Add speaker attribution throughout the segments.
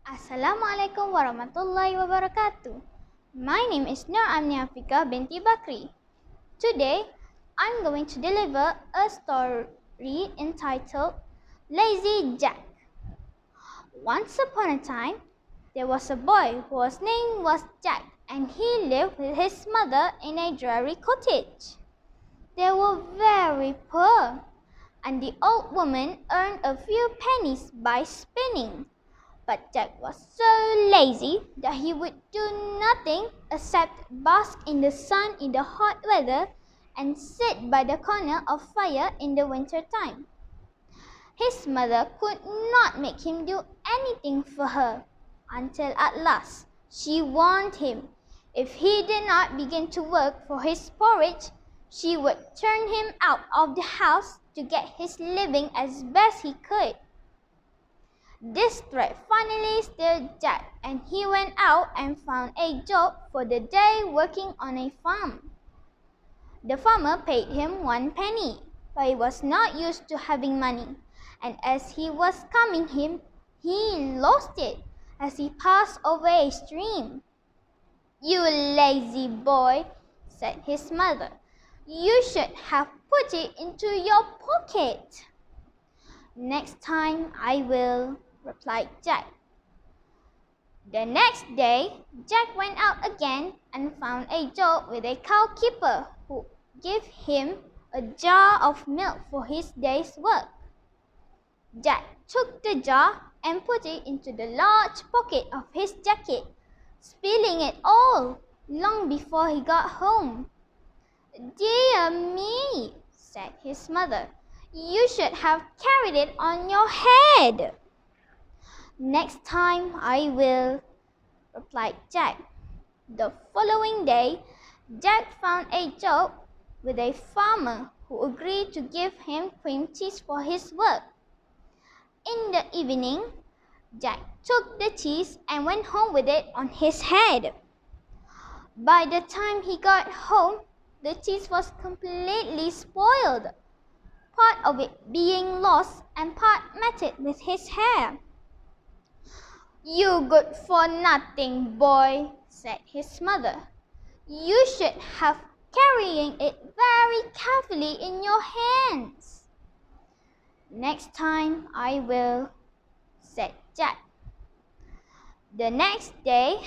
Speaker 1: Assalamualaikum warahmatullahi wabarakatuh. My name is Nur AMNI AFIQAH binti BAKRI. Today, I'm going to deliver a story entitled Lazy Jack. Once upon a time, there was a boy whose name was Jack, and he lived with his mother in a dreary cottage. They were very poor, and the old woman earned a few pennies by spinning. But Jack was so lazy that he would do nothing except bask in the sun in the hot weather and sit by the corner of fire in the winter time. His mother could not make him do anything for her, until at last she warned him if he did not begin to work for his porridge, she would turn him out of the house to get his living as best he could. This threat finally stirred Jack, and he went out and found a job for the day working on a farm. The farmer paid him 1 penny, but he was not used to having money, and as he was coming him, he lost it as he passed over a stream. "You lazy boy," said his mother. "You should have put it into your pocket." "Next time I will," replied Jack. The next day, Jack went out again and found a job with a cow keeper who gave him a jar of milk for his day's work. Jack took the jar and put it into the large pocket of his jacket, spilling it all long before he got home. "Dear me," said his mother, "you should have carried it on your head." "Next time I will," replied Jack. The following day, Jack found a job with a farmer who agreed to give him cream cheese for his work. In the evening, Jack took the cheese and went home with it on his head. By the time he got home, the cheese was completely spoiled, part of it being lost and part matted with his hair. "You good for nothing boy," said his mother. "You should have carrying it very carefully in your hands." "Next time I will," said Jack. The next day,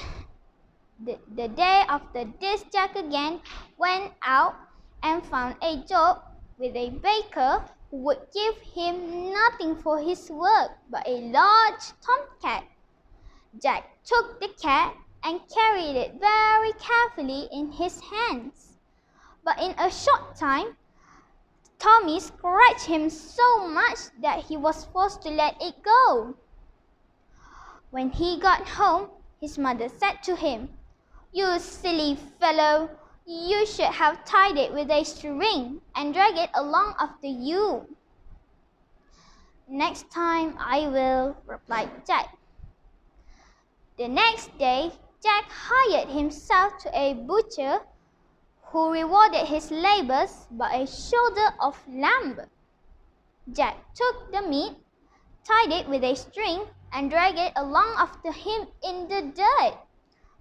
Speaker 1: the day after this, Jack again went out and found a job with a baker who would give him nothing for his work but a large tomcat. Jack took the cat and carried it very carefully in his hands. But in a short time, Tommy scratched him so much that he was forced to let it go. When he got home, his mother said to him, "You silly fellow, you should have tied it with a string and dragged it along after you." "Next time I will," replied Jack. The next day, Jack hired himself to a butcher who rewarded his labors by a shoulder of lamb. Jack took the meat, tied it with a string, and dragged it along after him in the dirt,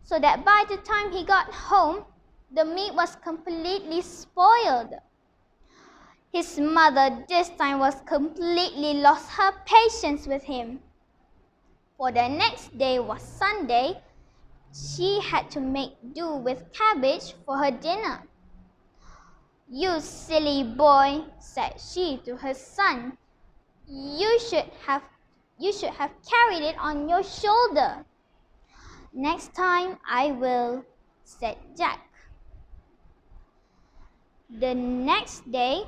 Speaker 1: so that by the time he got home, the meat was completely spoiled. His mother this time was completely lost her patience with him. For the next day was Sunday, she had to make do with cabbage for her dinner. "You silly boy," said she to her son, You should have carried it on your shoulder." "Next time I will," said Jack. The next day,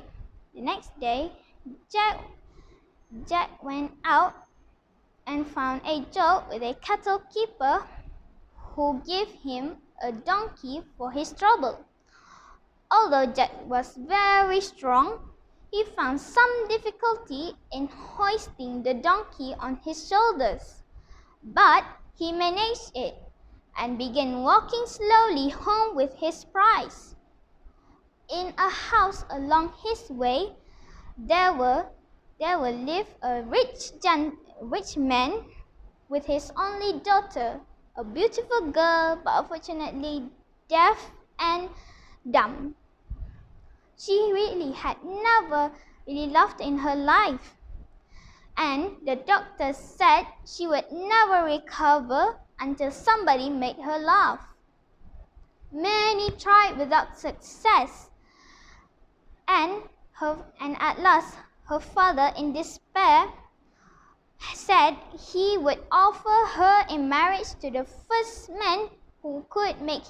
Speaker 1: Jack went out and found a job with a cattle keeper who gave him a donkey for his trouble. Although Jack was very strong, he found some difficulty in hoisting the donkey on his shoulders, but he managed it and began walking slowly home with his prize. In a house along his way, there lived a rich man with his only daughter, a beautiful girl but unfortunately deaf and dumb. She really had never really laughed in her life, and the doctor said she would never recover until somebody made her laugh. Many tried without success, and at last her father, in despair, said he would offer her in marriage to the first man who could make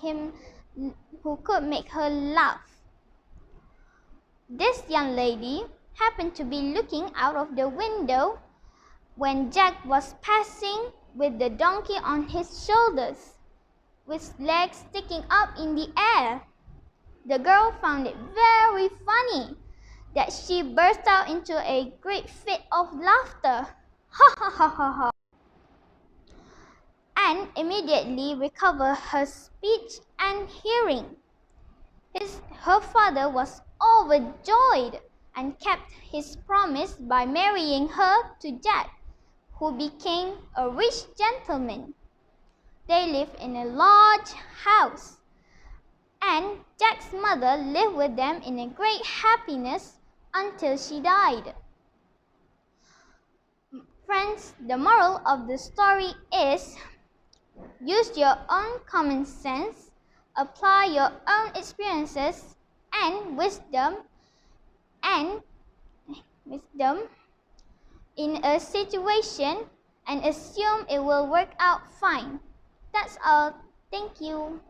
Speaker 1: her laugh. This young lady happened to be looking out of the window when Jack was passing with the donkey on his shoulders, with legs sticking up in the air. The girl found it very funny that she burst out into a great fit of laughter. Ha ha ha ha ha! And immediately recovered her speech and hearing. Her father was overjoyed and kept his promise by marrying her to Jack, who became a rich gentleman. They lived in a large house, and Jack's mother lived with them in a great happiness until she died. Friends, the moral of the story is, use your own common sense, apply your own experiences and wisdom in a situation and assume it will work out fine. That's all. Thank you.